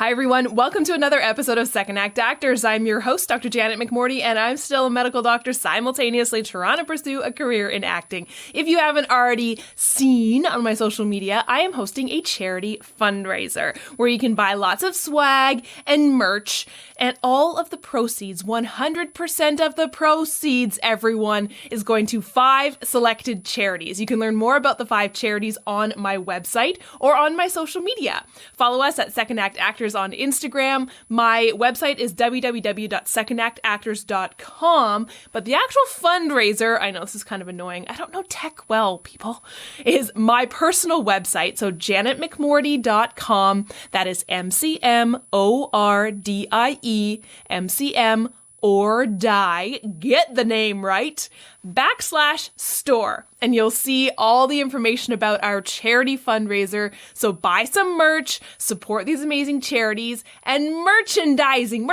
Hi, everyone. Welcome to another episode of Second Act Actors. I'm your host, Dr. Janet McMorty, and I'm still a medical doctor simultaneously trying to pursue a career in acting. If you haven't already seen on my social media, I am hosting a charity fundraiser where you can buy lots of swag and merch, and all of the proceeds, 100% of the proceeds, everyone, is going to 5 selected charities. You can learn more about the 5 charities on my website or on my social media. Follow us at Second Act Actors on Instagram. My website is www.secondactactors.com, but the actual fundraiser, I know this is kind of annoying, I don't know tech well, people, is my personal website, so janetmcmordie.com. That is MCMORDIE, MCM or die, get the name right, /store. And you'll see all the information about our charity fundraiser. So buy some merch, support these amazing charities, and merchandising.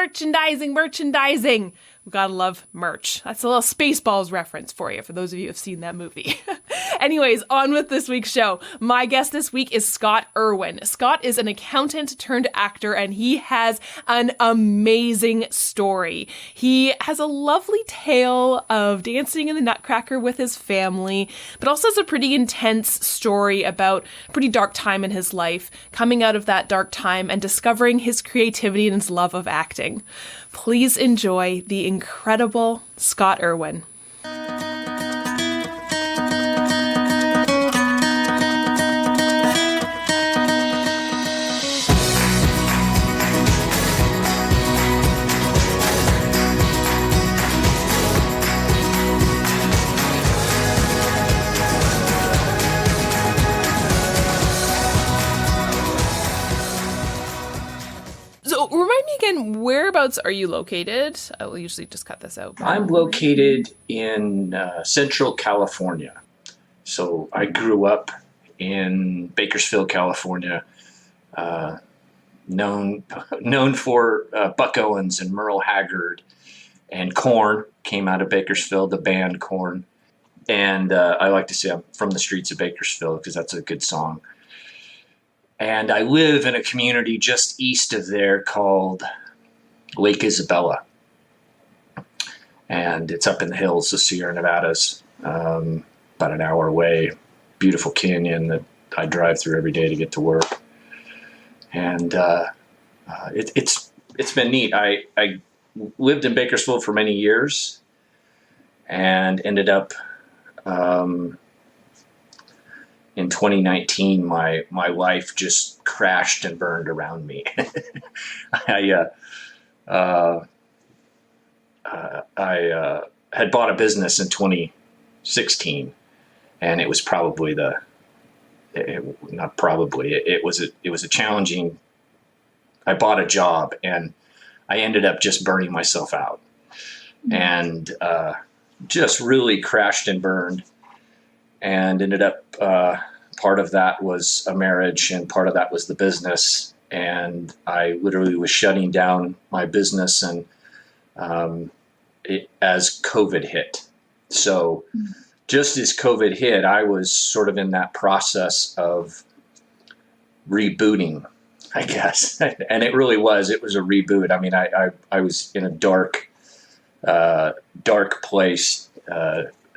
We gotta love merch. That's a little Spaceballs reference for you, for those of you who have seen that movie. Anyways, on with this week's show. My guest this week is Scott Erwin. Scott is an accountant turned actor, and he has an amazing story. He has a lovely tale of dancing in the Nutcracker with his family, but also has a pretty intense story about a pretty dark time in his life, coming out of that dark time and discovering his creativity and his love of acting. Please enjoy the incredible Scott Erwin. So remind me again, whereabouts are you located? I will usually just cut this out. I'm located in Central California. So I grew up in Bakersfield, California, known for Buck Owens and Merle Haggard, and Korn came out of Bakersfield, the band Korn. And I like to say I'm from the streets of Bakersfield because that's a good song. And I live in a community just east of there called Lake Isabella. And it's up in the hills of Sierra Nevadas, about an hour away. Beautiful canyon that I drive through every day to get to work. And it's been neat. I lived in Bakersfield for many years and ended up in 2019, my life just crashed and burned around me. I had bought a business in 2016, and it was probably it was a challenging. I bought a job, and I ended up just burning myself out, and just really crashed and burned. And ended up, part of that was a marriage and part of that was the business. And I literally was shutting down my business and as COVID hit. So just as COVID hit, I was sort of in that process of rebooting, I guess. And it really was. It was a reboot. I mean, I was in a dark place,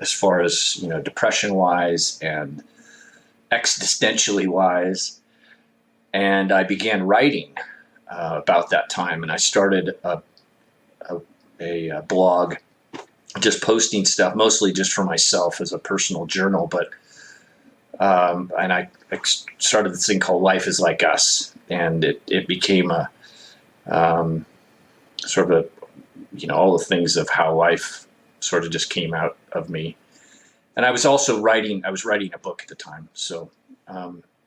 as far as, depression wise and existentially wise. And I began writing about that time. And I started a blog, just posting stuff, mostly just for myself as a personal journal. But, and I started this thing called Life is Like Us. And it became a sort of all the things of how life sort of just came out of me. And I was also writing a book at the time. So,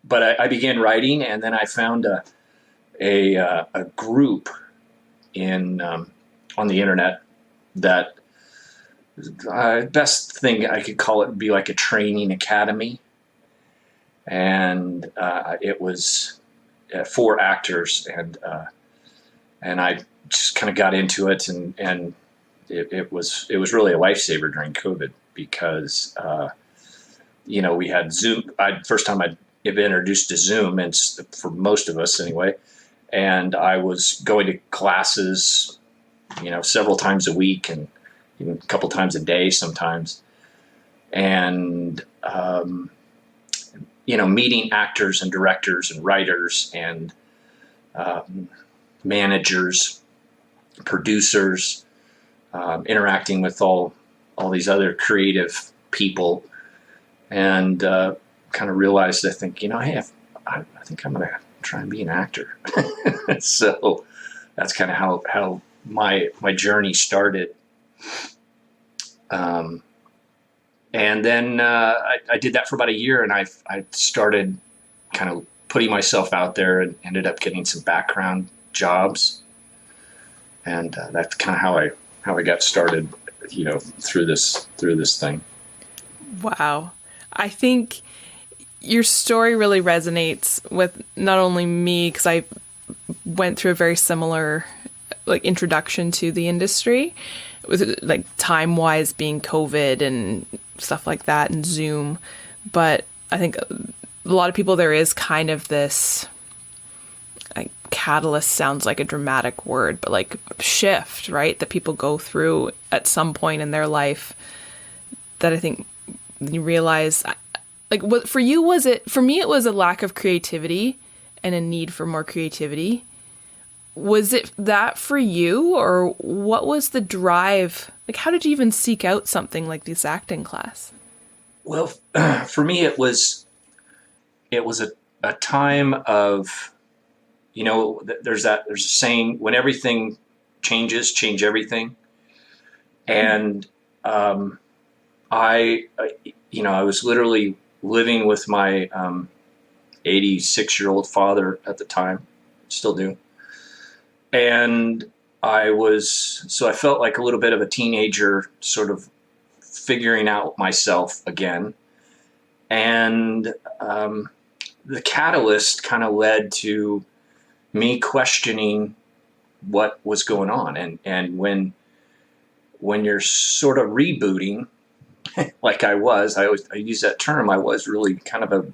but I began writing, and then I found a group on the internet that best thing I could call it would be like a training academy. And it was for actors, and I just kind of got into it, and it was really a lifesaver during COVID because we had Zoom. First time I'd been introduced to Zoom, and for most of us anyway, and I was going to classes, several times a week and even a couple times a day sometimes. And, meeting actors and directors and writers and managers, producers, interacting with all these other creative people, and kind of realized, I think, hey, I think I'm going to try and be an actor. So that's kind of how my journey started. And then I did that for about a year, and I started kind of putting myself out there and ended up getting some background jobs. And that's kind of how I got started, through this thing. Wow. I think your story really resonates with not only me, because I went through a very similar introduction to the industry, with time-wise being COVID and stuff like that and Zoom. But I think a lot of people, there is kind of this catalyst, sounds like a dramatic word, but shift, right? That people go through at some point in their life, that I think you realize, what for you was it? For me, it was a lack of creativity and a need for more creativity. Was it that for you, or what was the drive? How did you even seek out something like this acting class? Well, for me, it was a time of, there's a saying, when everything changes, change everything. And I was literally living with my 86-year-old father at the time, still do. And I felt like a little bit of a teenager, sort of figuring out myself again. And the catalyst kind of led to me questioning what was going on. And when you're sort of rebooting, like I use that term, I was really kind of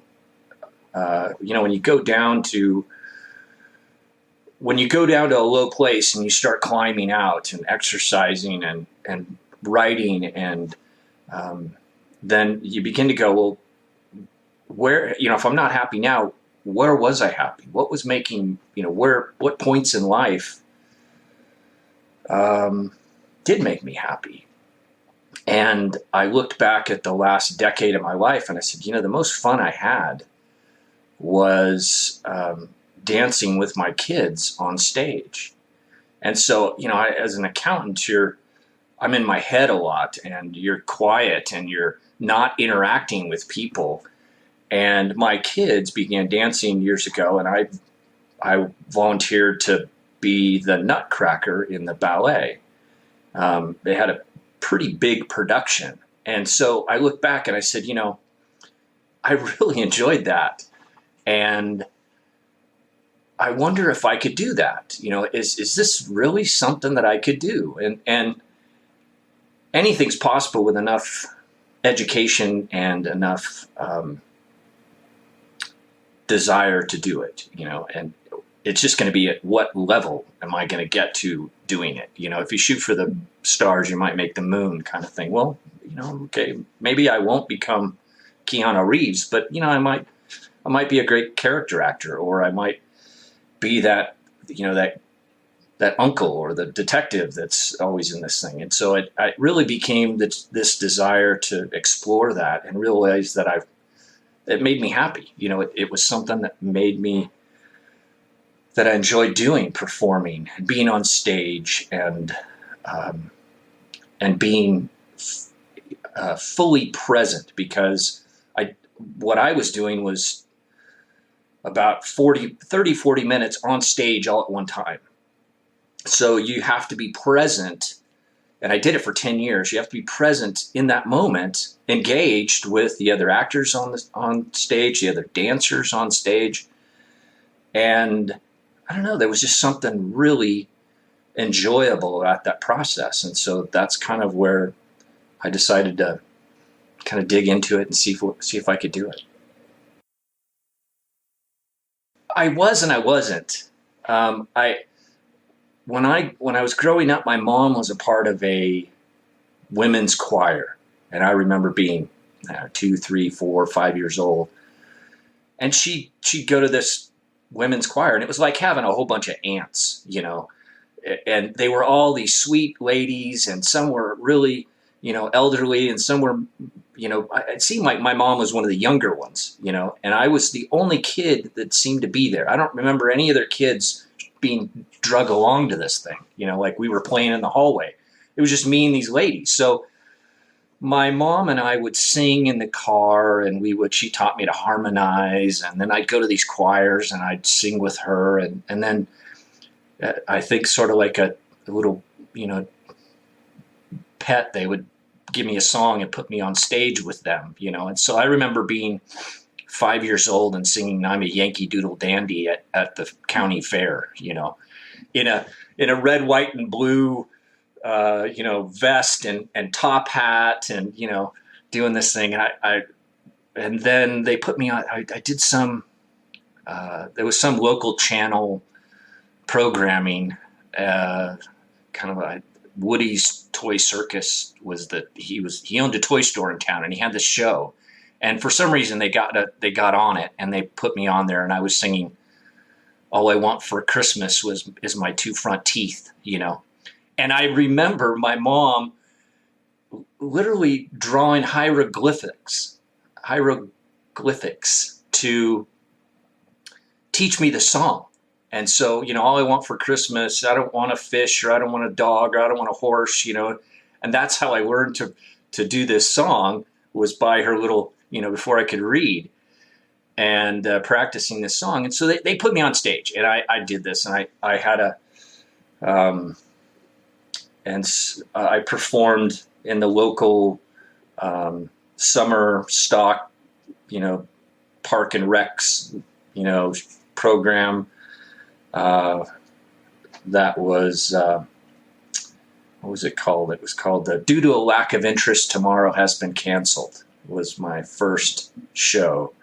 when you go down to a low place and you start climbing out and exercising and writing, and then you begin to go, well, where, if I'm not happy now, where was I happy? What was making, what points in life did make me happy? And I looked back at the last decade of my life and I said, the most fun I had was dancing with my kids on stage. And so, as an accountant, I'm in my head a lot, and you're quiet and you're not interacting with people. And my kids began dancing years ago, and I volunteered to be the nutcracker in the ballet. They had a pretty big production. And so I look back and I said, I really enjoyed that. And I wonder if I could do that. Is this really something that I could do? And anything's possible with enough education and enough desire to do it, and it's just going to be at what level am I going to get to doing it? If you shoot for the stars, you might make the moon, kind of thing. Well, okay, maybe I won't become Keanu Reeves, but I might be a great character actor, or I might be that uncle or the detective that's always in this thing. And so it really became this desire to explore that and realize that it made me happy. It was something that that I enjoyed doing, performing and being on stage and being fully present, because what I was doing was about 40 minutes on stage all at one time. So you have to be present, and I did it for 10 years. You have to be present in that moment, engaged with the other actors on stage, the other dancers on stage. And I don't know, there was just something really enjoyable about that process. And so that's kind of where I decided to kind of dig into it and see if I could do it. I was and I wasn't. I when I was growing up, my mom was a part of a women's choir, and I remember being 2, 3, 4, 5 years old, and she'd go to this women's choir, and it was like having a whole bunch of aunts, and they were all these sweet ladies, and some were really, elderly, and some were, it seemed like my mom was one of the younger ones, and I was the only kid that seemed to be there. I don't remember any other kids being drug along to this thing, like we were playing in the hallway. It was just me and these ladies. So my mom and I would sing in the car, and she taught me to harmonize, and then I'd go to these choirs and I'd sing with her. And then I think sort of like a little, pet, they would give me a song and put me on stage with them, and so I remember being 5 years old and singing "I'm a Yankee Doodle Dandy" at the county fair, in a red, white, and blue, vest and top hat, and doing this thing. And then they put me on. I did some. There was some local channel programming, kind of a Woody's Toy Circus he owned a toy store in town, and he had this show, and for some reason they got on it, and they put me on there, and I was singing "All I Want for Christmas is My Two Front Teeth," and I remember my mom literally drawing hieroglyphics to teach me the song. And so, all I want for Christmas, I don't want a fish, or I don't want a dog, or I don't want a horse, and that's how I learned to do this song, was by her little, before I could read, and practicing this song. And so they put me on stage, and I did this, and I had I performed in the local summer stock, park and recs, program. That was, what was it called? It was called "Due to a Lack of Interest, Tomorrow Has Been Canceled." Was my first show.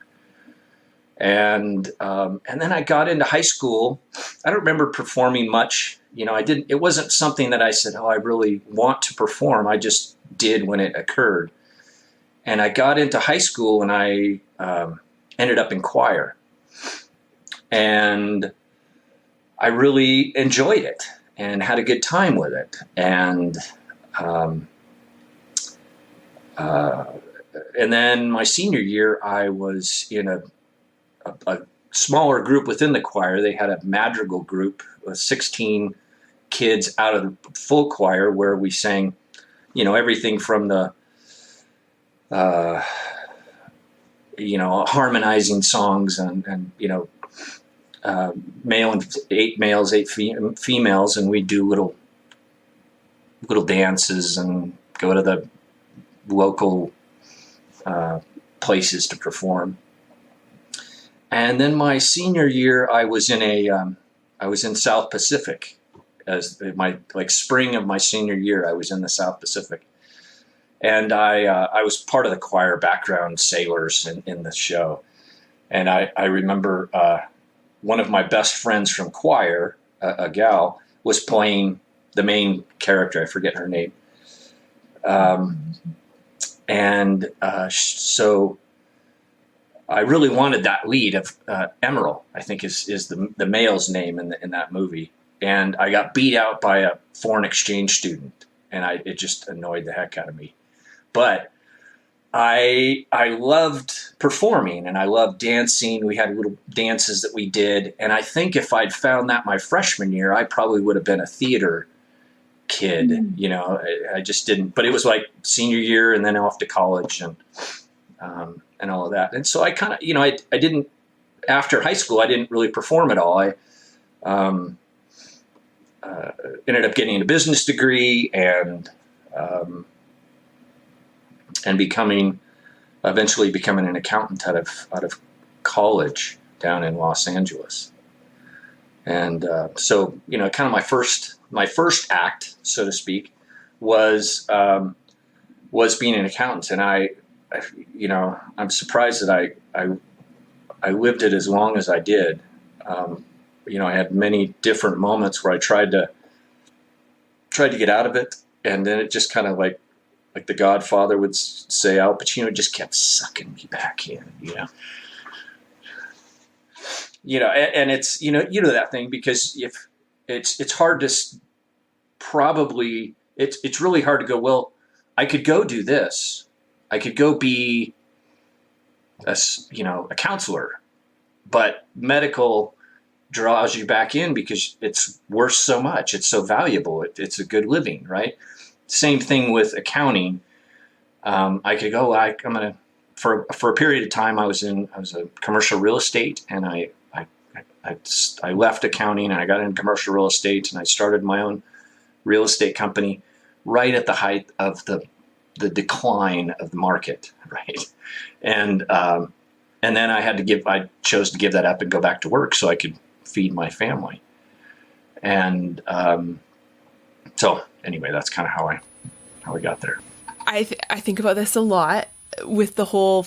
And then I got into high school. I don't remember performing much. It wasn't something that I said, "Oh, I really want to perform." I just did when it occurred. And I got into high school, and I ended up in choir. And I really enjoyed it and had a good time with it. And then my senior year, I was in a smaller group within the choir. They had a madrigal group with 16 kids out of the full choir, where we sang, everything from the, harmonizing songs and eight males, eight females, and we do little dances and go to the local places to perform. And then my senior year, I was in South Pacific. As my spring of my senior year, I was in the South Pacific, and I was part of the choir background sailors in the show. And I remember one of my best friends from choir, a gal, was playing the main character. I forget her name. So I really wanted that lead of Emerald, I think is the male's name in that movie. And I got beat out by a foreign exchange student, and it just annoyed the heck out of me. But I loved performing, and I loved dancing. We had little dances that we did, and I think if I'd found that my freshman year, I probably would have been a theater kid. I just didn't. But it was like senior year, and then off to college, and all of that. And so I kind of, I didn't. After high school, I didn't really perform at all. I ended up getting a business degree and eventually becoming an accountant out of college down in Los Angeles. And so, kind of my first act, so to speak, was being an accountant. And I'm surprised that I lived it as long as I did. I had many different moments where I tried to get out of it, and then it just kind of like the Godfather would say, Al Pacino just kept sucking me back in, and it's that thing, because if it's hard to probably it's really hard to go, well, I could go do this, I could go be a counselor, but medical draws you back in because it's worth so much, it's so valuable, it's a good living, right? Same thing with accounting. I could go, I'm gonna for a period of time I was a commercial real estate, and I left accounting and I got into commercial real estate, and I started my own real estate company right at the height of the decline of the market, right? And then I chose to give that up and go back to work so I could feed my family. And so anyway, that's kind of how I got there. I think about this a lot with the whole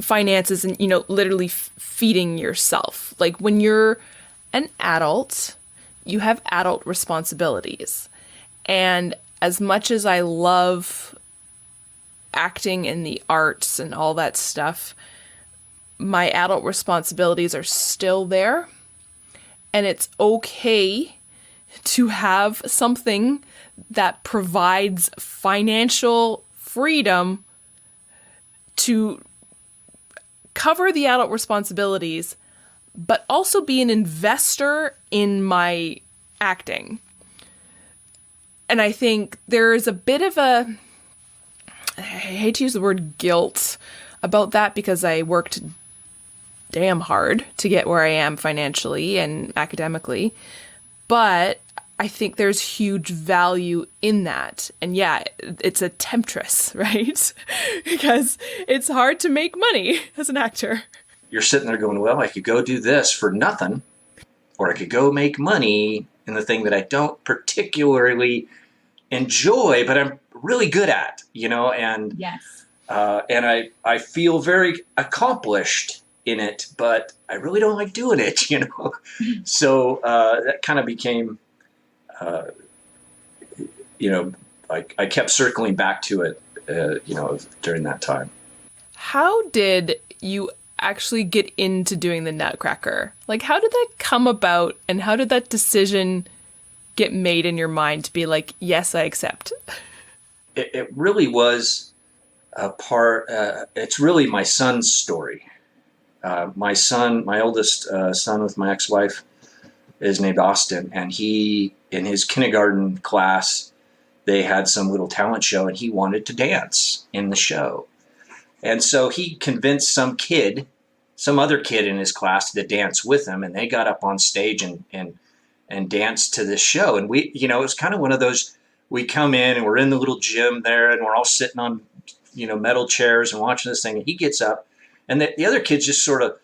finances and, literally feeding yourself. Like when you're an adult, you have adult responsibilities. And as much as I love acting in the arts and all that stuff, my adult responsibilities are still there. And it's okay to have something that provides financial freedom to cover the adult responsibilities, but also be an investor in my acting. And I think there is a bit of I hate to use the word guilt about that, because I worked damn hard to get where I am financially and academically. But I think there's huge value in that. And yeah, it's a temptress, right? Because it's hard to make money as an actor. You're sitting there going, well, I could go do this for nothing, or I could go make money in the thing that I don't particularly enjoy, but I'm really good at, and yes. And I feel very accomplished in it, but I really don't like doing it, So that kind of became, I kept circling back to it, during that time. How did you actually get into doing the Nutcracker? Like, how did that come about, and how did that decision get made in your mind to be like, yes, I accept? It really was a part, it's really my son's story. My oldest son with my ex-wife is named Austin, and he, in his kindergarten class, they had some little talent show, and he wanted to dance in the show. And so he convinced some other kid in his class to dance with him, and they got up on stage and danced to this show. And we, it was kind of one of those, we come in and we're in the little gym there, and we're all sitting on, metal chairs and watching this thing, and he gets up, and the other kids just sort of,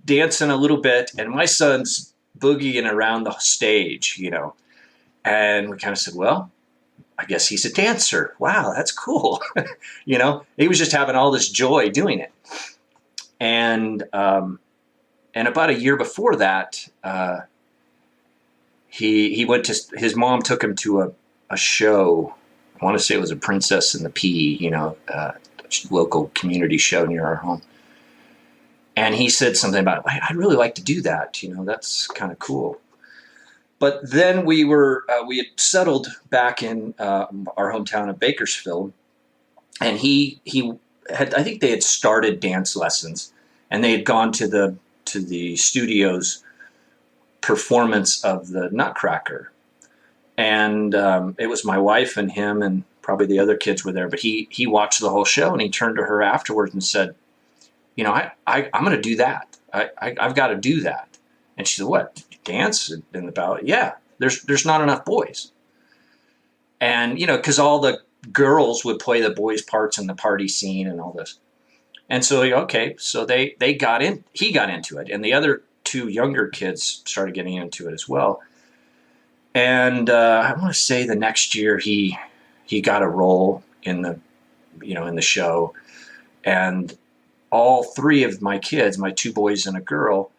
dancing a little bit, and my son's boogieing around the stage, and we kind of said, well, I guess he's a dancer. Wow, that's cool. He was just having all this joy doing it. And about a year before that, he went to, his mom took him to a show. I want to say it was a Princess and the Pea, local community show near our home. And he said something about, I'd really like to do that. That's kind of cool. But then we had settled back in our hometown of Bakersfield, and he had, I think they had started dance lessons, and they had gone to the studio's performance of the Nutcracker. And it was my wife and him, and probably the other kids were there, but he watched the whole show, and he turned to her afterwards and said, I'm going to do that. I've got to do that. And she said, what, dance in the ballet? Yeah, there's not enough boys. And, because all the girls would play the boys' parts in the party scene and all this. And so, okay, so he got into it, and the other two younger kids started getting into it as well. And I want to say the next year he got a role in the show, and all three of my kids, my two boys and a girl,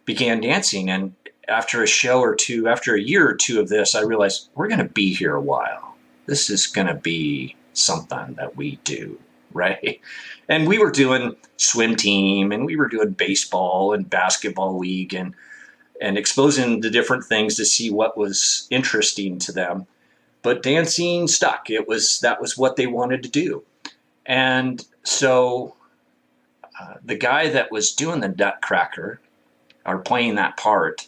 began dancing. And after a show or two, after a year or two of this, I realized we're going to be here a while. This is going to be something that we do, right? And we were doing swim team, and we were doing baseball and basketball league, and exposing the different things to see what was interesting to them. But dancing stuck. That was what they wanted to do. And so the guy that was doing the Nutcracker, or playing that part,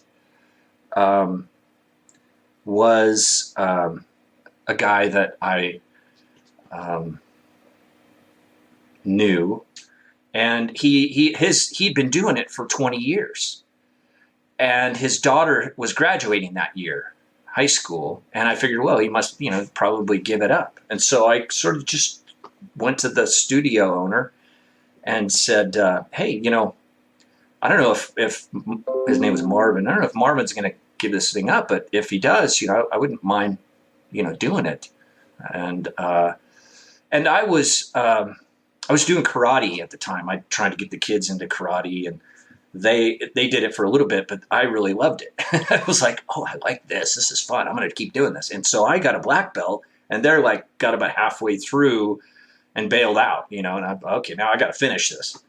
was a guy that I knew, and he'd been doing it for 20 years, and his daughter was graduating that year, high school, and I figured, well, he must, probably give it up. And so I sort of just went to the studio owner and said, hey, I don't know if his name was Marvin. I don't know if Marvin's going to give this thing up, but if he does, I wouldn't mind, doing it. And I was doing karate at the time. I tried to get the kids into karate, and they did it for a little bit, but I really loved it. I was like, oh, I like this. This is fun. I'm going to keep doing this. And so I got a black belt, and they're like, got about halfway through and bailed out, and okay, now I got to finish this.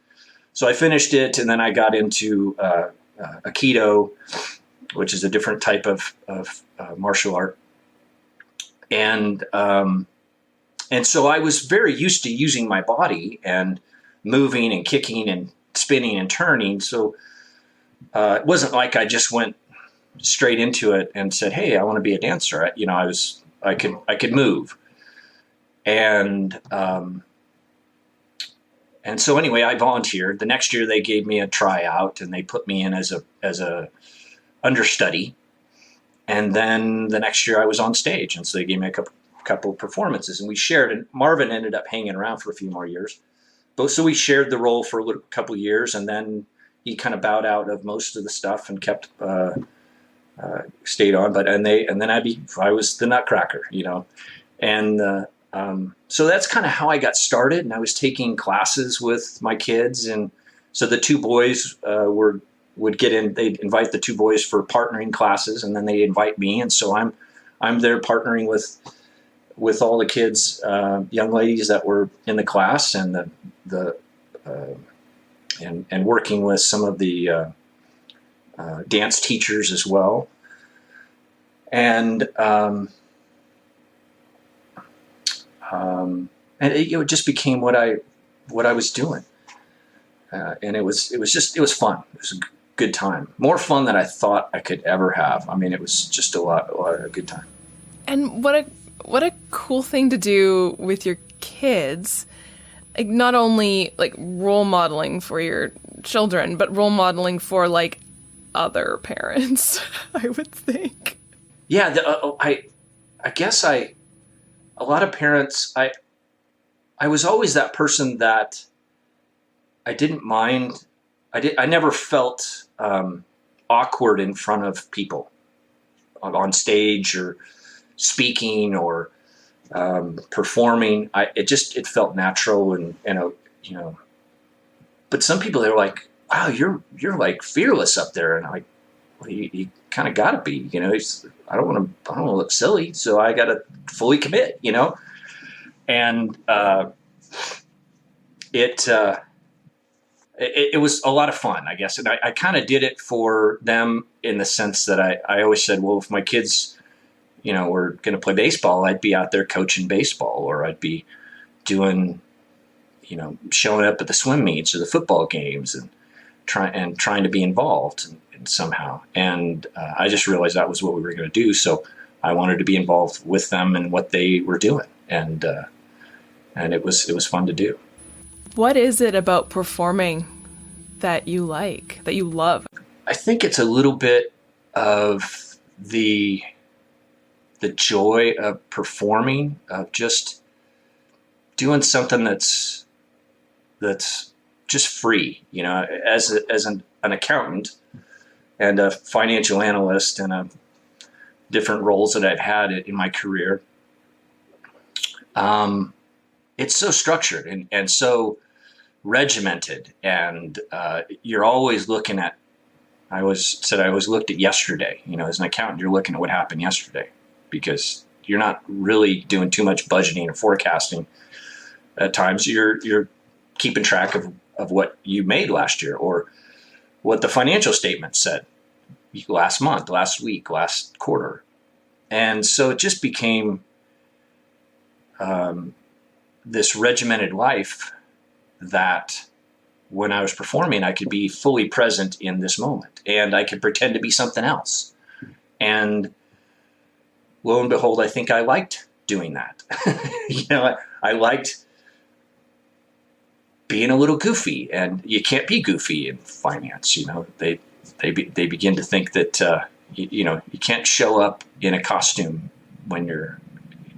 So I finished it, and then I got into Aikido, which is a different type of martial art. And so I was very used to using my body and moving and kicking and spinning and turning. So it wasn't like I just went straight into it and said, hey, I want to be a dancer. I could move. And so anyway, I volunteered. The next year they gave me a tryout, and they put me in as a understudy. And then the next year I was on stage, and so they gave me a couple of performances, and we shared. And Marvin ended up hanging around for a few more years. So we shared the role for a couple of years, and then he kind of bowed out of most of the stuff and kept stayed on. Then I was the Nutcracker, and so that's kind of how I got started. And I was taking classes with my kids, and so the two boys would get in. They'd invite the two boys for partnering classes, and then they invite me, and so I'm there partnering with all the kids, young ladies that were in the class, and and working with some of the dance teachers as well. And it just became what I was doing, and it was fun. It was a good time, more fun than I thought I could ever have. I mean, it was just a good time. And what a cool thing to do with your kids, like not only like role modeling for your children, but role modeling for like other parents. I would think. Yeah, I guess a lot of parents, I was always that person that I didn't mind. I never felt awkward in front of people on stage or speaking or performing. It felt natural, and but some people, they're like, wow, you're like fearless up there. And I'm like, well, you kind of gotta be, I don't want to look silly, so I gotta fully commit, and it was a lot of fun, I guess. And I kind of did it for them in the sense that I always said, well, if my kids, were going to play baseball, I'd be out there coaching baseball, or I'd be doing, showing up at the swim meets or the football games and trying to be involved somehow. And I just realized that was what we were going to do. So I wanted to be involved with them and what they were doing. And it was fun to do. What is it about performing that you like, that you love? I think it's a little bit of the joy of performing, of just doing something that's just free. As an accountant and a financial analyst and different roles that I've had in my career, it's so structured and so regimented, and you're always looking at. I always looked at yesterday. As an accountant, you're looking at what happened yesterday, because you're not really doing too much budgeting or forecasting. At times, you're keeping track of what you made last year, or what the financial statement said last month, last week, last quarter. And so it just became this regimented life that when I was performing, I could be fully present in this moment, and I could pretend to be something else. And lo and behold, I think I liked doing that. I liked being a little goofy, and you can't be goofy in finance. They begin to think that you can't show up in a costume when you're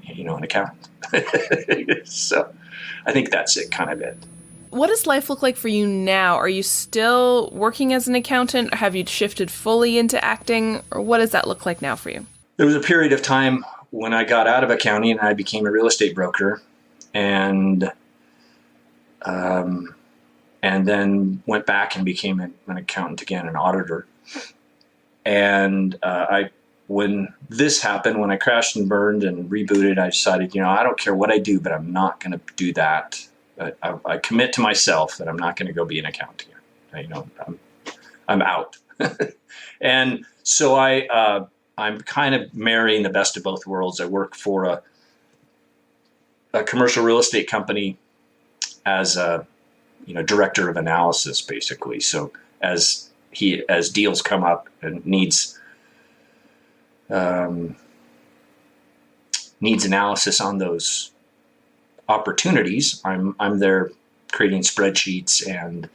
an accountant. So I think that's kind of it. What does life look like for you now? Are you still working as an accountant? Or have you shifted fully into acting? Or what does that look like now for you? There was a period of time when I got out of accounting and I became a real estate broker, and then went back and became an accountant again, an auditor. And when this happened, when I crashed and burned and rebooted, I decided, I don't care what I do, but I'm not going to do that. I commit to myself that I'm not going to go be an accountant again. I'm out. And so I'm kind of marrying the best of both worlds. I work for a commercial real estate company as a director of analysis, basically. So as deals come up and needs analysis on those opportunities, I'm there creating spreadsheets and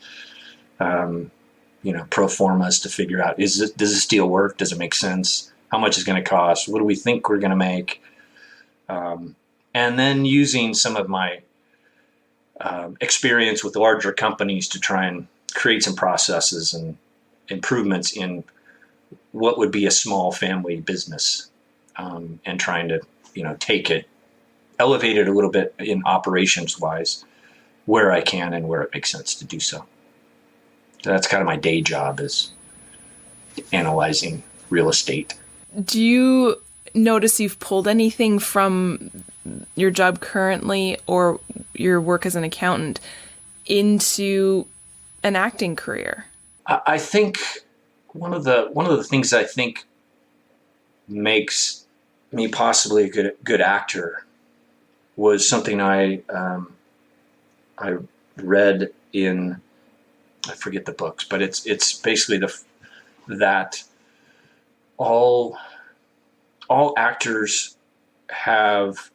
pro formas to figure out, does this deal work? Does it make sense? How much is going to cost? What do we think we're going to make? And then using some of my experience with larger companies to try and create some processes and improvements in what would be a small family business, and trying to take it, elevate it a little bit in operations wise where I can and where it makes sense to do so. So that's kind of my day job, is analyzing real estate. Do you notice you've pulled anything from your job currently or your work as an accountant into an acting career? I think one of the things I think makes me possibly a good actor was something I read in, I forget the books, but it's basically that all actors have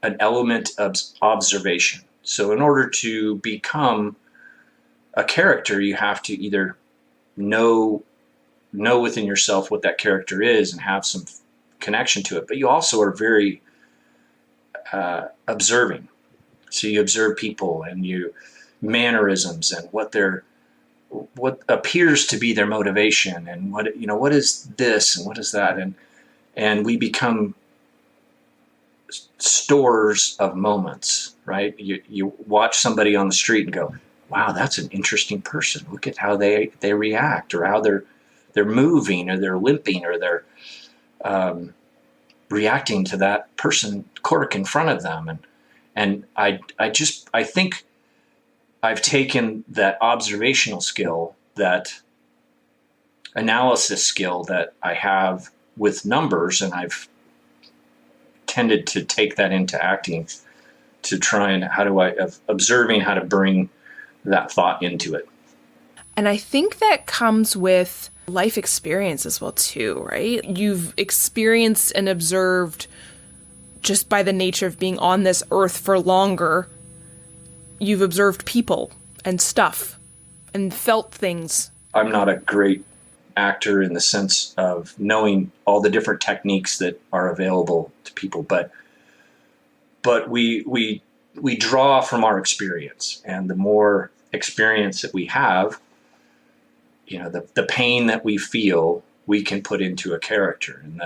an element of observation. So in order to become a character, you have to either know within yourself what that character is and have some connection to it, but you also are very observing. So you observe people and you mannerisms and what appears to be their motivation, and what is this and what is that, and we become stores of moments, right? You watch somebody on the street and go, wow, that's an interesting person. Look at how they react, or how they're moving, or they're limping, or they're reacting to that person cork in front of them. And I think I've taken that observational skill, that analysis skill that I have with numbers, and I've tended to take that into acting to try and observing how to bring that thought into it. And I think that comes with life experience as well too, right? You've experienced and observed, just by the nature of being on this earth for longer, you've observed people and stuff and felt things. I'm not a great actor in the sense of knowing all the different techniques that are available to people, but we draw from our experience, and the more experience that we have, the pain that we feel, we can put into a character, and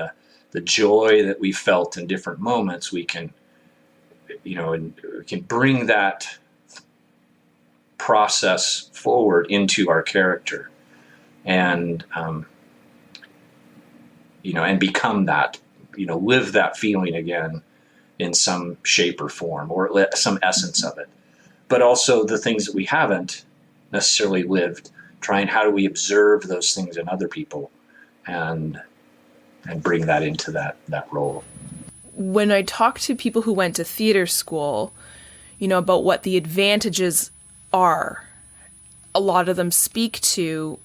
the joy that we felt in different moments, we can, and we can bring that process forward into our character, and and become that, live that feeling again in some shape or form, or some essence of it. But also the things that we haven't necessarily lived, trying how do we observe those things in other people and bring that into that role. When I talk to people who went to theater school, about what the advantages are, a lot of them speak to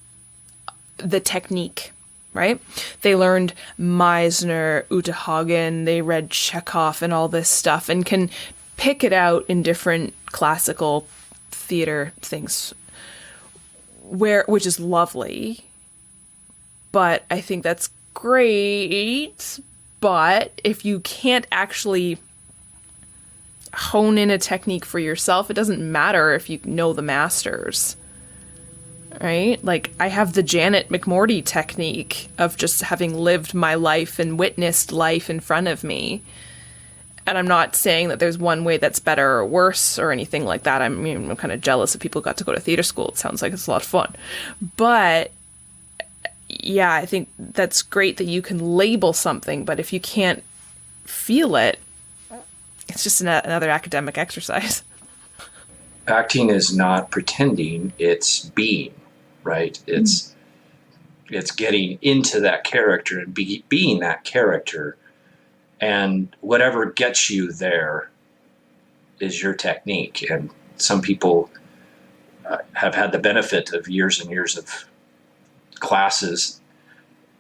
the technique, right? They learned Meisner, Uta Hagen, they read Chekhov and all this stuff, and can pick it out in different classical theater things, which is lovely. But I think that's great. But if you can't actually hone in a technique for yourself, it doesn't matter if you know the masters, right? Like, I have the Janet McMorty technique of just having lived my life and witnessed life in front of me. And I'm not saying that there's one way that's better or worse or anything like that. I'm kind of jealous that people got to go to theater school. It sounds like it's a lot of fun. But yeah, I think that's great that you can label something, but if you can't feel it, it's just another academic exercise. Acting is not pretending, it's being, right? It's getting into that character and being that character, and whatever gets you there is your technique. And some people have had the benefit of years and years of classes,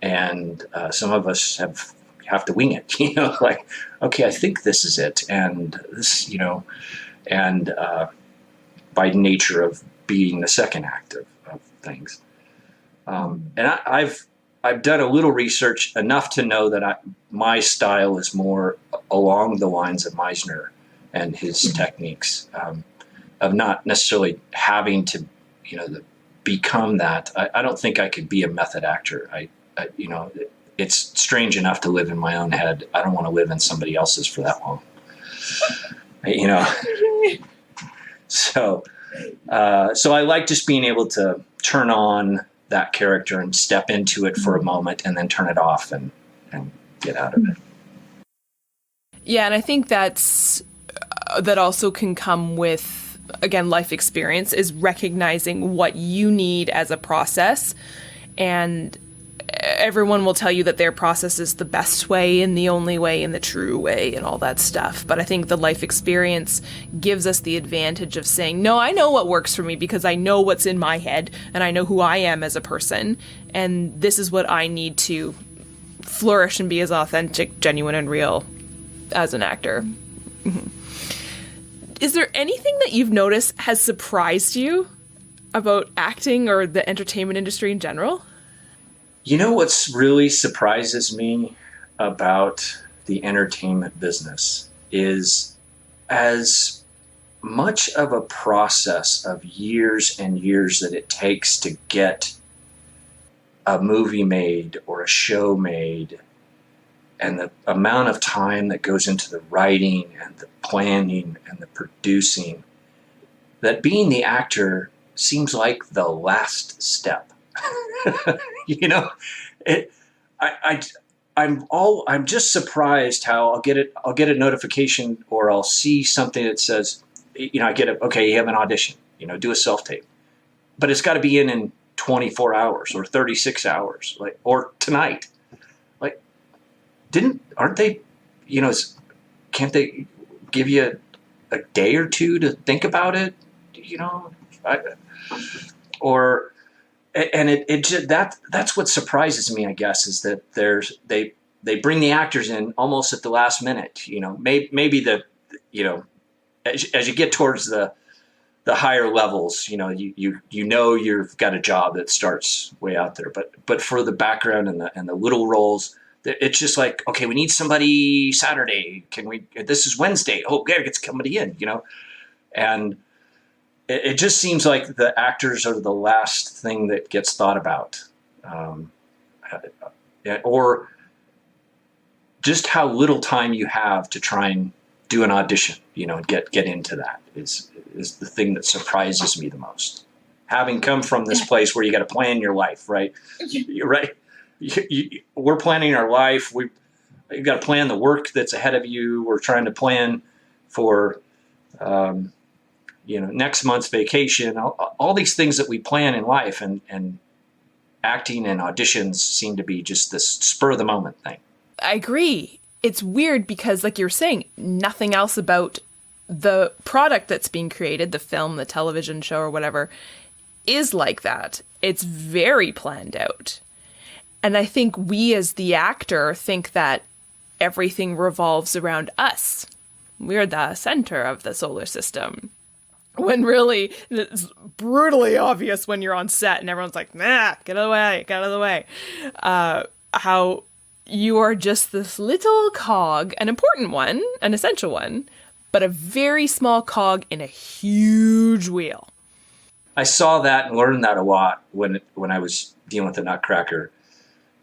and some of us have to wing it, like, okay, I think this is it, and this, and by nature of being the second act of things. And I've done a little research, enough to know that my style is more along the lines of Meisner and his techniques, of not necessarily having to, become that. I don't think I could be a method actor. It's strange enough to live in my own head. I don't want to live in somebody else's for that long. So I like just being able to turn on that character and step into it for a moment and then turn it off and get out of it. Yeah, and I think that also can come with, again, life experience, is recognizing what you need as a process. And everyone will tell you that their process is the best way and the only way and the true way and all that stuff. But I think the life experience gives us the advantage of saying, no, I know what works for me because I know what's in my head and I know who I am as a person. And this is what I need to flourish and be as authentic, genuine, and real as an actor. Mm-hmm. Is there anything that you've noticed has surprised you about acting or the entertainment industry in general? What's really surprises me about the entertainment business is, as much of a process of years and years that it takes to get a movie made or a show made, and the amount of time that goes into the writing and the planning and the producing, that being the actor seems like the last step. I'm just surprised how I'll get a notification, or I'll see something that says, okay, you have an audition, do a self-tape, but it's got to be in 24 hours or 36 hours, or tonight. Aren't they, can't they give you a day or two to think about it? That's what surprises me, I guess, is that they bring the actors in almost at the last minute. Maybe as you get towards the higher levels, you've got a job that starts way out there. But for the background and the little roles, it's just like, okay, we need somebody Saturday. This is Wednesday. Oh, gotta get somebody in, and it just seems like the actors are the last thing that gets thought about, or just how little time you have to try and do an audition, and get into that is the thing that surprises me the most. Having come from this place where you got to plan your life, right? You're right. We're planning our life. You got to plan the work that's ahead of you. We're trying to plan for, next month's vacation. All these things that we plan in life, and acting and auditions seem to be just this spur of the moment thing. I agree. It's weird because, like you were saying, nothing else about the product that's being created, the film, the television show, or whatever, is like that. It's very planned out. And I think we as the actor think that everything revolves around us. We're the center of the solar system. When really, it's brutally obvious when you're on set and everyone's like, nah, get out of the way. How you are just this little cog, an important one, an essential one, but a very small cog in a huge wheel. I saw that and learned that a lot when I was dealing with the Nutcracker,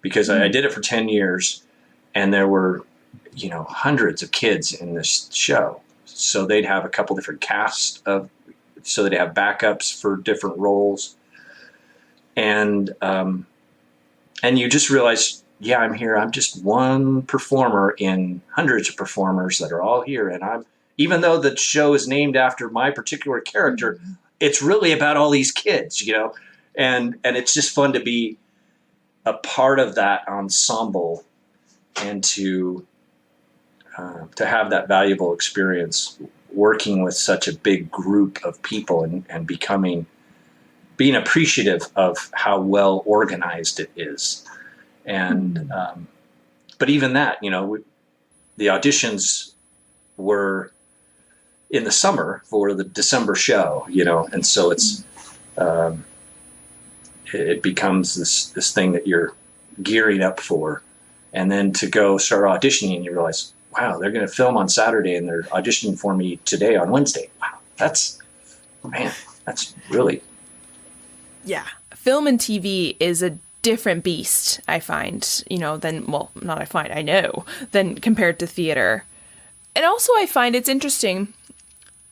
because I did it for 10 years, and there were, hundreds of kids in this show. So they'd have a couple different casts so they'd have backups for different roles. And you just realize, yeah, I'm here. I'm just one performer in hundreds of performers that are all here. And even though the show is named after my particular character, it's really about all these kids, and it's just fun to be a part of that ensemble and to have that valuable experience working with such a big group of people and being appreciative of how well organized it is. And, but even that, the auditions were in the summer for the December show, and so it becomes this thing that you're gearing up for. And then to go start auditioning and you realize, wow, they're going to film on Saturday and they're auditioning for me today on Wednesday. Wow. That's really. Yeah. Film and TV is a different beast, I find, I know, than compared to theater. And also I find it's interesting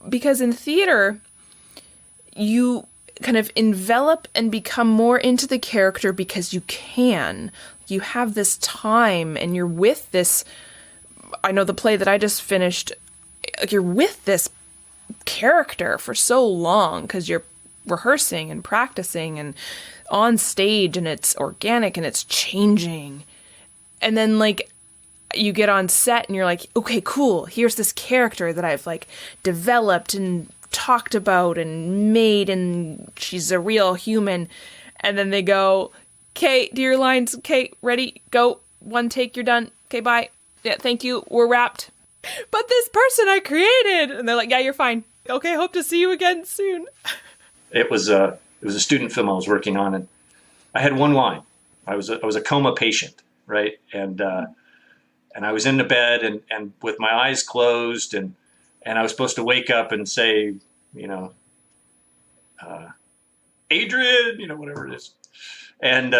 because in theater, you kind of envelop and become more into the character because you can. You have this time and you're with this. I know the play that I just finished, you're with this character for so long because you're rehearsing and practicing and on stage, and it's organic and it's changing. And then you get on set and you're like, okay, cool. Here's this character that I've developed and talked about and made, and she's a real human. And then they go, okay, do your lines. Okay, ready, go. One take, you're done. Okay, bye. Yeah, thank you. We're wrapped. But this person I created, and they're like, yeah, you're fine. Okay, hope to see you again soon. It was a student film I was working on, and I had one line. I was a coma patient, right? And I was in the bed and with my eyes closed, and I was supposed to wake up and say, Adrian, whatever it is. And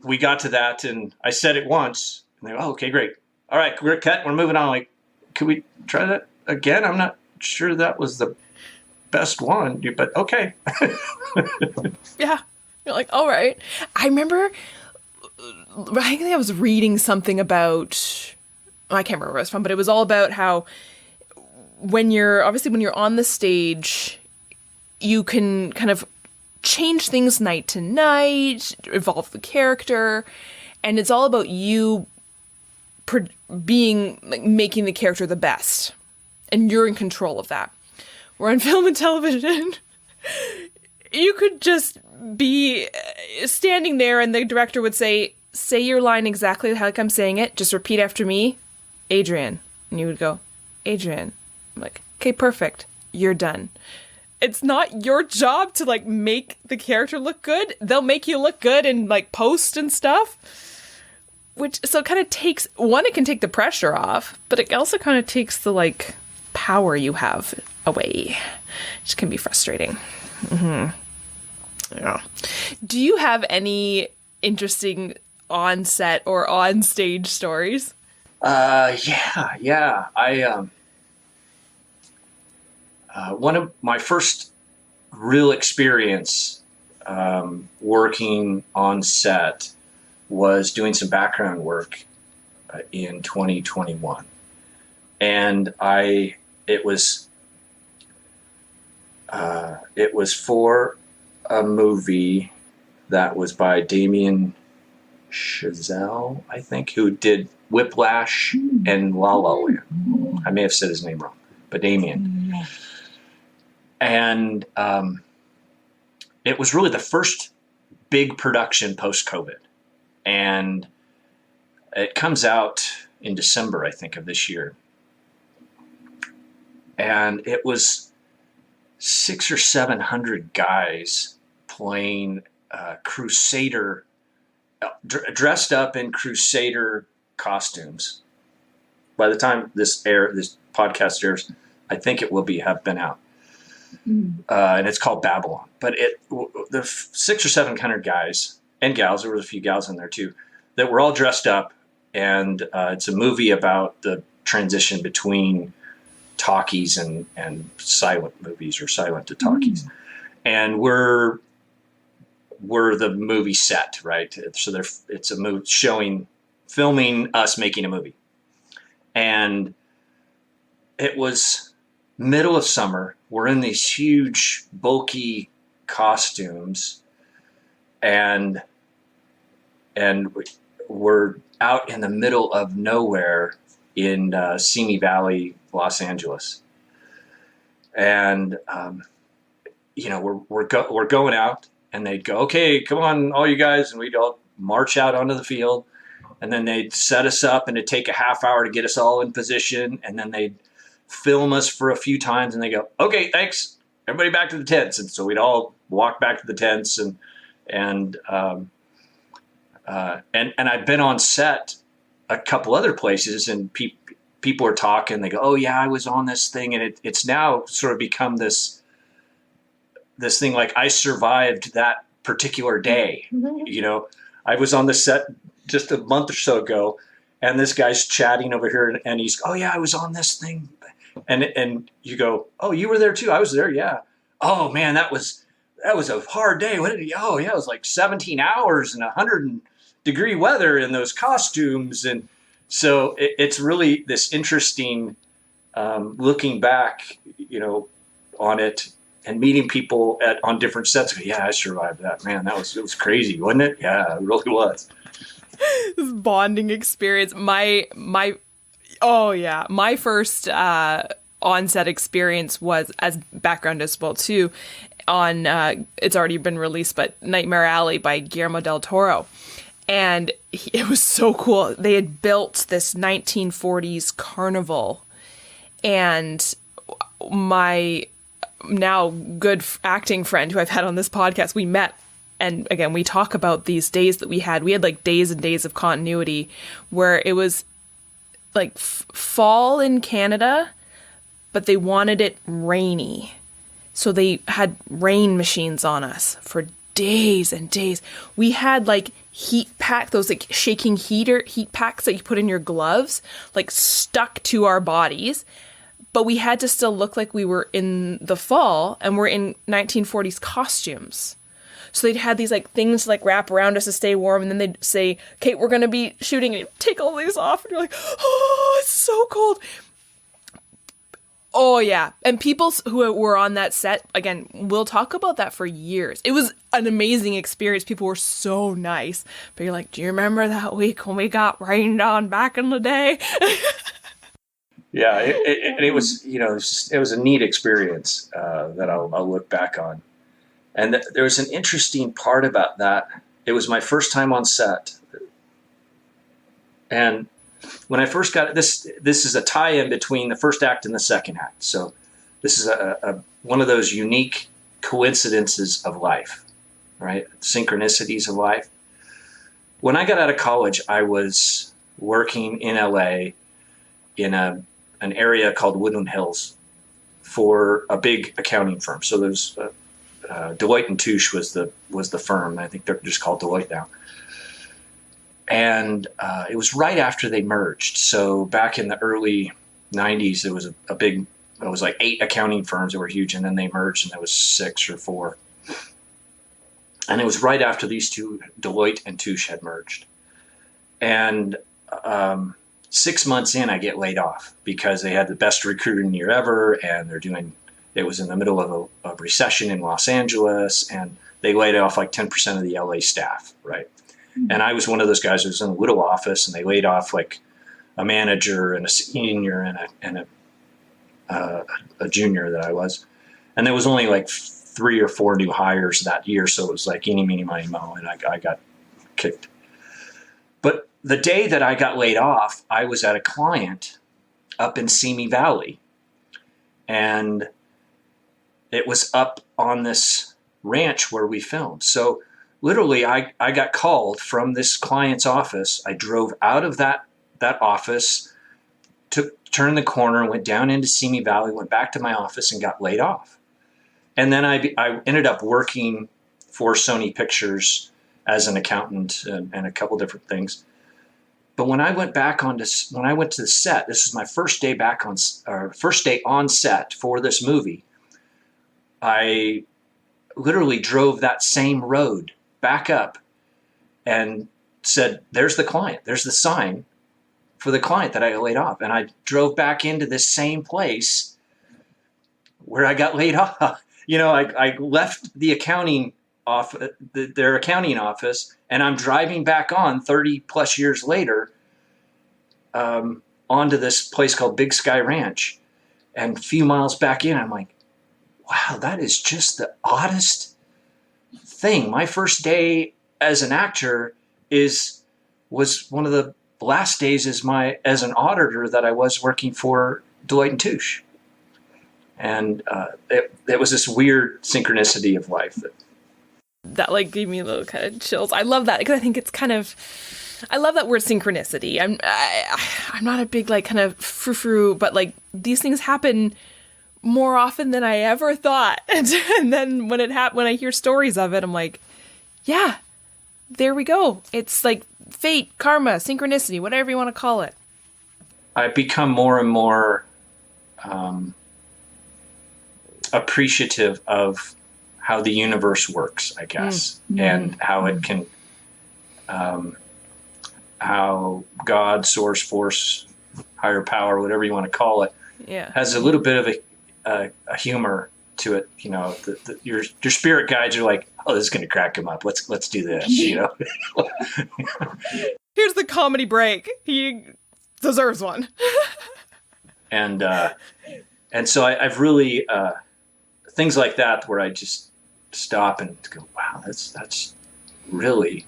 we got to that, and I said it once, and they go, oh, okay, great. All right, we're cut. We're moving on. Could we try that again? I'm not sure that was the best one, but okay. Yeah. You're like, all right. I remember, I think I was reading something about, I can't remember where it was from, but it was all about how when you're on the stage, you can kind of change things night to night, evolve the character, and it's all about you making the character the best, and you're in control of that. Where on film and television, you could just be standing there and the director would say your line exactly like I'm saying it, just repeat after me, Adrian. And you would go, Adrian. I'm like, okay, perfect. You're done. It's not your job to make the character look good. They'll make you look good in post and stuff. So it kind of takes, it can take the pressure off, but it also kind of takes the power you have away, which can be frustrating. Mm-hmm. Yeah. Do you have any interesting on-set or on-stage stories? Yeah. One of my first real experience working on set was doing some background work in 2021, and it was for a movie that was by Damien Chazelle, I think, who did Whiplash and La La Land. I may have said his name wrong, but Damien. And it was really the first big production post-COVID. And it comes out in December, I think, of this year. And it was 600 or 700 guys playing Crusader, dressed up in Crusader costumes. By the time this podcast airs, I think it will have been out. And it's called Babylon. But the 600 or 700 guys and gals, there was a few gals in there too, that were all dressed up. And it's a movie about the transition between talkies and silent movies, or silent to talkies. And we're the movie set, right? So it's a movie filming us making a movie. And it was middle of summer. We're in these huge, bulky costumes, and we're out in the middle of nowhere in Simi Valley, Los Angeles. And we're going out, and they'd go, "Okay, come on, all you guys," and we'd all march out onto the field, and then they'd set us up, and it'd take a half hour to get us all in position, and then they'd film us for a few times, and they go, "Okay, thanks, everybody back to the tents." And so we'd all walk back to the tents, and I've been on set a couple other places, and people are talking. They go, "Oh yeah, I was on this thing," and it's now sort of become this thing, like, I survived that particular day. I was on the set just a month or so ago, and this guy's chatting over here, and he's, "Oh yeah, I was on this thing," and you go, "Oh, you were there too?" "I was there, yeah." "Oh man, that was a hard day." "Oh yeah, it was like 17 hours and 100-degree weather in those costumes." And so it's really this interesting looking back, on it, and meeting people on different sets. "Yeah, I survived that, man. It was crazy, wasn't it?" "Yeah, it really was." This bonding experience. My first on-set experience was as background as well too, on it's already been released, but Nightmare Alley by Guillermo del Toro. And it was so cool. They had built this 1940s carnival, and my now good acting friend who I've had on this podcast, we met. And again, we talk about these days that we had. We had like days and days of continuity where it was like fall in Canada, but they wanted it rainy. So they had rain machines on us for days and days. We had like heat pack, those like shaking heat packs that you put in your gloves, like stuck to our bodies. But we had to still look like we were in the fall, and we're in 1940s costumes. So they'd had these like things to like wrap around us to stay warm, and then they'd say, "Okay, we're going to be shooting," and you'd take all these off, and you're like, "Oh, it's so cold." Oh yeah. And people who were on that set, again, we'll talk about that for years. It was an amazing experience. People were so nice. But you're like, "Do you remember that week when we got rained on back in the day?" Yeah, it was, it was a neat experience that I'll look back on. And there was an interesting part about that. It was my first time on set. And when I first got it, this is a tie-in between the first act and the second act. So this is one of those unique coincidences of life, right? Synchronicities of life. When I got out of college, I was working in LA in an area called Woodland Hills for a big accounting firm. So there's Deloitte and Touche was the firm. I think they're just called Deloitte now. And it was right after they merged. So back in the early 90s, there was it was like 8 accounting firms that were huge, and then they merged, and there was 6 or 4. And it was right after these two, Deloitte and Touche, had merged. And 6 months in, I get laid off because they had the best recruiting year ever, and it was in the middle of a recession in Los Angeles, and they laid off like 10% of the LA staff, right? Mm-hmm. And I was one of those guys who was in a little office, and they laid off like a manager and a senior and a junior that I was. And there was only like 3 or 4 new hires that year, so it was like eeny, meeny, miny, moe, and I got kicked. But the day that I got laid off, I was at a client up in Simi Valley, and it was up on this ranch where we filmed. So literally, I got called from this client's office. I drove out of that office, turned the corner, went down into Simi Valley, went back to my office, and got laid off. And then I ended up working for Sony Pictures as an accountant and a couple different things. But when I went to the set, this is my first day first day on set for this movie. I literally drove that same road back up and said, "There's the client. There's the sign for the client that I got laid off." And I drove back into this same place where I got laid off. I left the accounting their accounting office, and I'm driving back on 30 plus years later onto this place called Big Sky Ranch. And a few miles back in, I'm like, wow, that is just the oddest thing. My first day as an actor was one of the last days as an auditor that I was working for Deloitte and Touche. And it was this weird synchronicity of life that like gave me a little kind of chills. I love that because I think it's I love that word synchronicity. I'm not a big like kind of frou-frou, but like these things happen more often than I ever thought. And then when I hear stories of it, I'm like, yeah, there we go. It's like fate, karma, synchronicity, whatever you want to call it. I've become more and more appreciative of how the universe works, I guess, and how it can, how God, source, force, higher power, whatever you want to call it, has a little bit of a humor to it. Your spirit guides are like, oh, this is going to crack him up. Let's do this. Here's the comedy break. He deserves one. and so I've really things like that where I just stop and go, wow, that's really,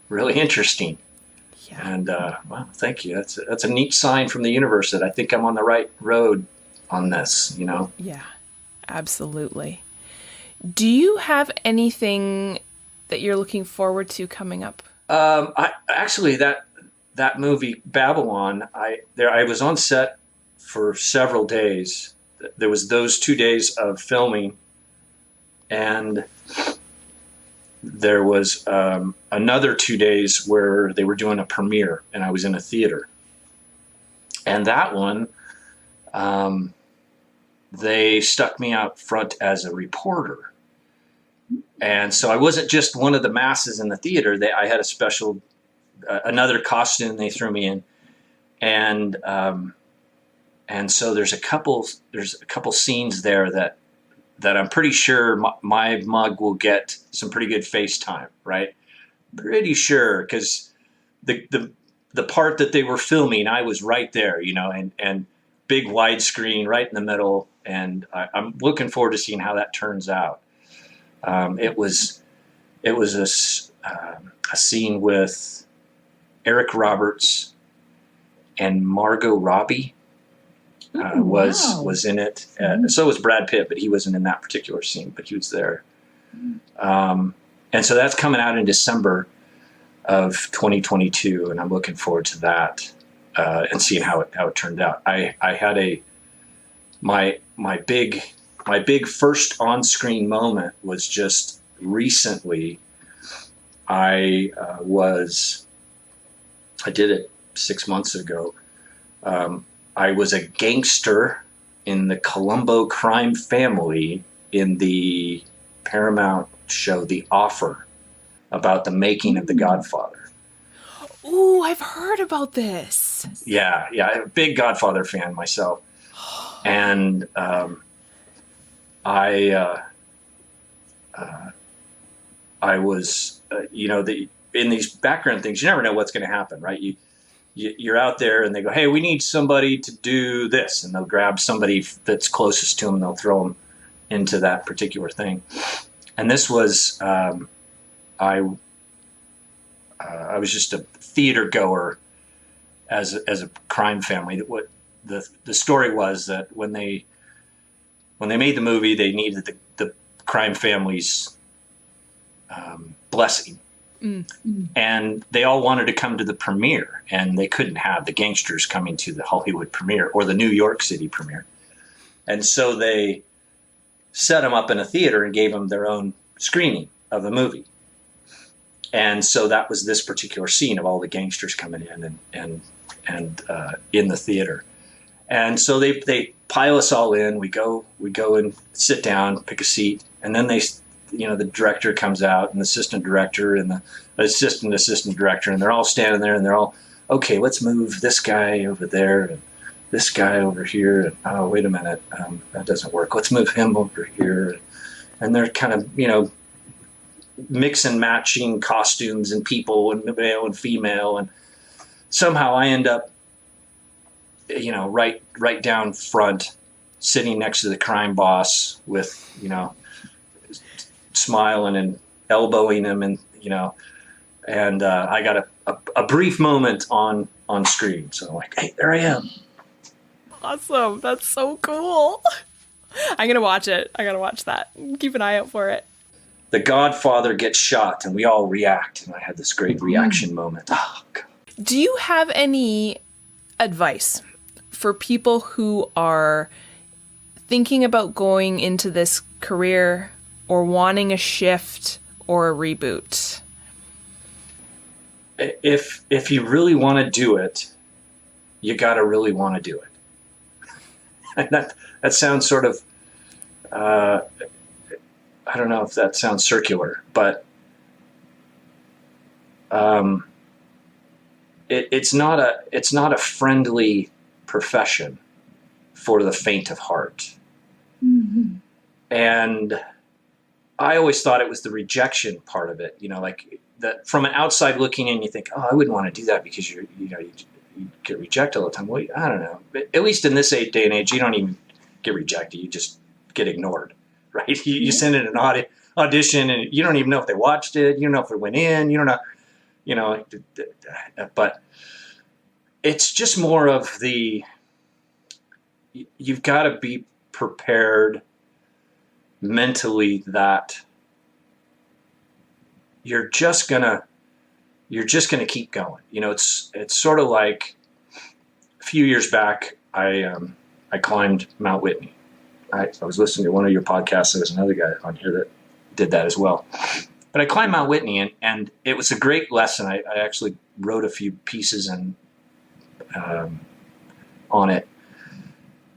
really interesting. Yeah. And wow, thank you. That's a neat sign from the universe that I think I'm on the right road on this. Yeah, absolutely. Do you have anything that you're looking forward to coming up? I actually that movie Babylon. I was on set for several days. There was those 2 days of filming, and there was another 2 days where they were doing a premiere, and I was in a theater. And that one, they stuck me out front as a reporter. And so I wasn't just one of the masses in the theater. I had a special, another costume they threw me in. And so there's a couple scenes there that I'm pretty sure my mug will get some pretty good face time, right? Pretty sure, because the part that they were filming, I was right there, and big widescreen right in the middle, and I'm looking forward to seeing how that turns out. It was a scene with Eric Roberts and Margot Robbie. Was in it. So was Brad Pitt, but he wasn't in that particular scene, but he was there. And so that's coming out in December of 2022, and I'm looking forward to that and seeing how it turned out. I had my big first on-screen moment was just recently. I was I did it 6 months ago. I was a gangster in the Columbo crime family in the Paramount show The Offer, about the making of The Godfather. Ooh, I've heard about this. Yeah, I'm a big Godfather fan myself. And I was, in these background things, you never know what's going to happen, right? You're out there and they go, hey, we need somebody to do this. And they'll grab somebody that's closest to them and they'll throw them into that particular thing. And this was, I was just a theater goer as a crime family. What the story was that when they made the movie, they needed the crime family's blessing. And they all wanted to come to the premiere, and they couldn't have the gangsters coming to the Hollywood premiere or the New York City premiere. And so they set them up in a theater and gave them their own screening of the movie. And so that was this particular scene of all the gangsters coming in and in the theater. And so they pile us all in. We go and sit down, pick a seat, and then the director comes out, and the assistant director and the assistant director, and they're all standing there, and they're all, okay, let's move this guy over there and this guy over here. And, oh, wait a minute, that doesn't work. Let's move him over here. And they're kind of, mix and matching costumes and people and male and female. And somehow I end up, right down front, sitting next to the crime boss with, smiling and elbowing him, and I got a brief moment on screen. So I'm like, hey, there I am. Awesome. That's so cool. I'm going to watch it. I got to watch that. Keep an eye out for it. The Godfather gets shot and we all react. And I had this great reaction moment. Oh, God. Do you have any advice for people who are thinking about going into this career or wanting a shift or a reboot? If you really want to do it, you got to really want to do it. And that sounds sort of, I don't know if that sounds circular, but it's not a friendly profession for the faint of heart. Mm-hmm. And I always thought it was the rejection part of it, like that from an outside looking in, you think, oh, I wouldn't want to do that because you get rejected all the time. Well, I don't know. But at least in this day and age, you don't even get rejected. You just get ignored, right? You send in an audition and you don't even know if they watched it. You don't know if it went in. You don't know, but it's just more of you've got to be prepared mentally that you're just gonna keep going. It's sort of like a few years back, I climbed Mount Whitney. I was listening to one of your podcasts. There was another guy on here that did that as well. But I climbed Mount Whitney, and it was a great lesson. I actually wrote a few pieces on it.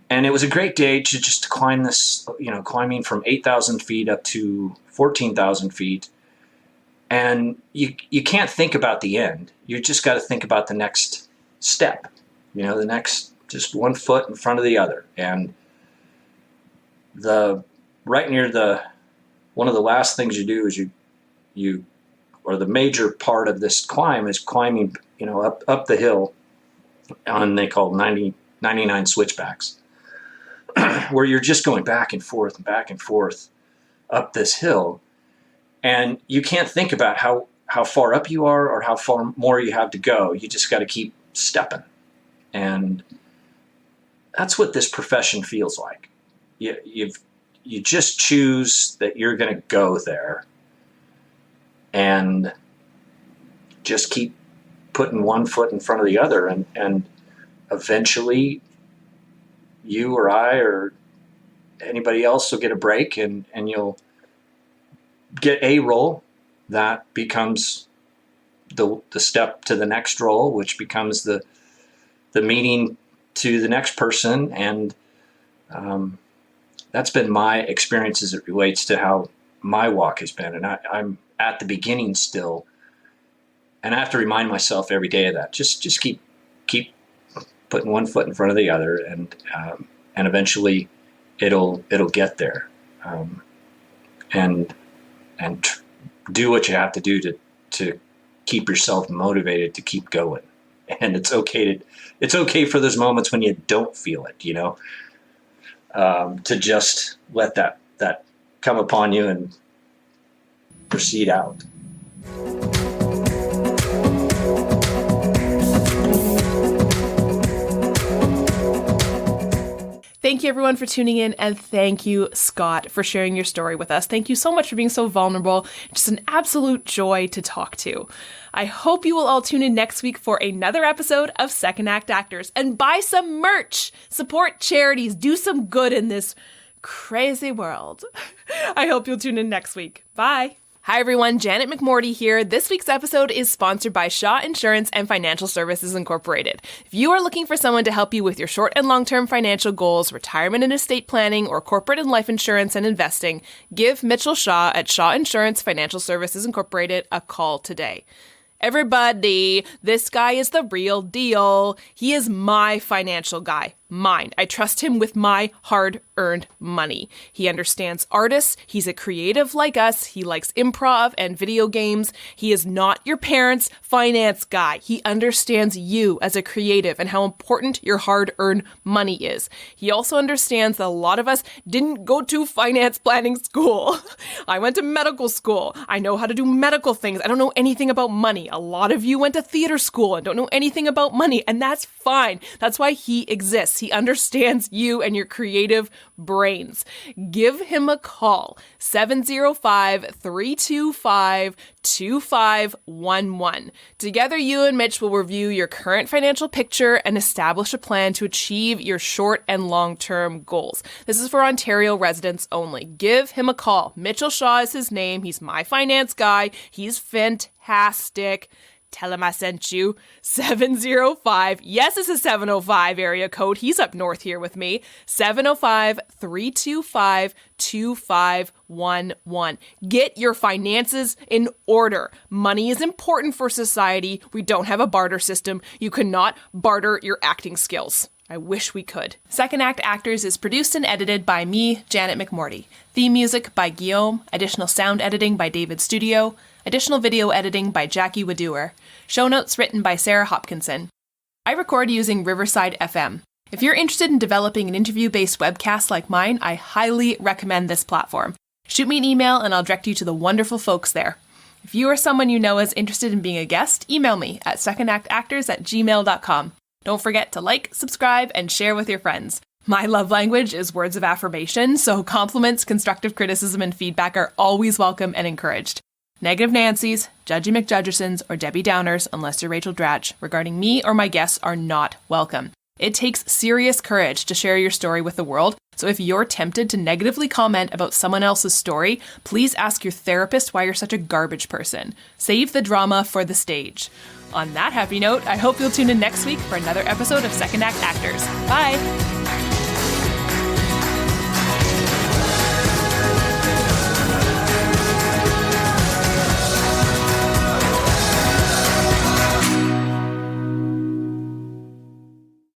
And it was a great day to just climb this, climbing from 8,000 feet up to 14,000 feet. And you can't think about the end. You just got to think about the next step, the next, just one foot in front of the other. And right near one of the last things you do is or the major part of this climb is climbing, up the hill on, they call 99 switchbacks, where you're just going back and forth up this hill. And you can't think about how far up you are or how far more you have to go. You just got to keep stepping. And that's what this profession feels like. You just choose that you're going to go there and just keep putting one foot in front of the other. And eventually you or I or anybody else will get a break, and you'll get a role that becomes the step to the next role, which becomes the meeting to the next person. And that's been my experience as it relates to how my walk has been. And I'm at the beginning still. And I have to remind myself every day of that. Just keep putting one foot in front of the other, and eventually it'll get there. And do what you have to do to keep yourself motivated to keep going. And it's okay for those moments when you don't feel it, to just let that come upon you and proceed out. Thank you, everyone, for tuning in, and thank you, Scott, for sharing your story with us. Thank you so much for being so vulnerable. Just an absolute joy to talk to. I hope you will all tune in next week for another episode of Second Act Actors, and buy some merch, support charities, do some good in this crazy world. I hope you'll tune in next week. Bye. Hi everyone, Janet McMorty here. This week's episode is sponsored by Shaw Insurance and Financial Services Incorporated. If you are looking for someone to help you with your short and long-term financial goals, retirement and estate planning, or corporate and life insurance and investing, give Mitchell Shaw at Shaw Insurance Financial Services Incorporated a call today. Everybody, this guy is the real deal. He is my financial guy. Mine. I trust him with my hard-earned money. He understands artists. He's a creative like us. He likes improv and video games. He is not your parents' finance guy. He understands you as a creative and how important your hard-earned money is. He also understands that a lot of us didn't go to finance planning school. I went to medical school. I know how to do medical things. I don't know anything about money. A lot of you went to theater school and don't know anything about money, and that's fine. That's why he exists. He understands you and your creative brains. Give him a call, 705-325-2511. Together, you and Mitch will review your current financial picture and establish a plan to achieve your short and long-term goals. This is for Ontario residents only. Give him a call. Mitchell Shaw is his name. He's my finance guy. He's fantastic. Tell him I sent you. 705. Yes, it's a 705 area code. He's up north here with me. 705-325-2511. Get your finances in order. Money is important for society. We don't have a barter system. You cannot barter your acting skills. I wish we could. Second Act Actors is produced and edited by me, Janet McMorty. Theme music by Guillaume. Additional sound editing by David Studio. Additional video editing by Jackie Wadoer. Show notes written by Sarah Hopkinson. I record using Riverside FM. If you're interested in developing an interview-based webcast like mine, I highly recommend this platform. Shoot me an email and I'll direct you to the wonderful folks there. If you or someone you know is interested in being a guest, email me at secondactactors@gmail.com. Don't forget to like, subscribe, and share with your friends. My love language is words of affirmation, so compliments, constructive criticism, and feedback are always welcome and encouraged. Negative Nancys, Judgy McJudgersons, or Debbie Downers, unless you're Rachel Dratch, regarding me or my guests are not welcome. It takes serious courage to share your story with the world, so if you're tempted to negatively comment about someone else's story, please ask your therapist why you're such a garbage person. Save the drama for the stage. On that happy note, I hope you'll tune in next week for another episode of Second Act Actors. Bye!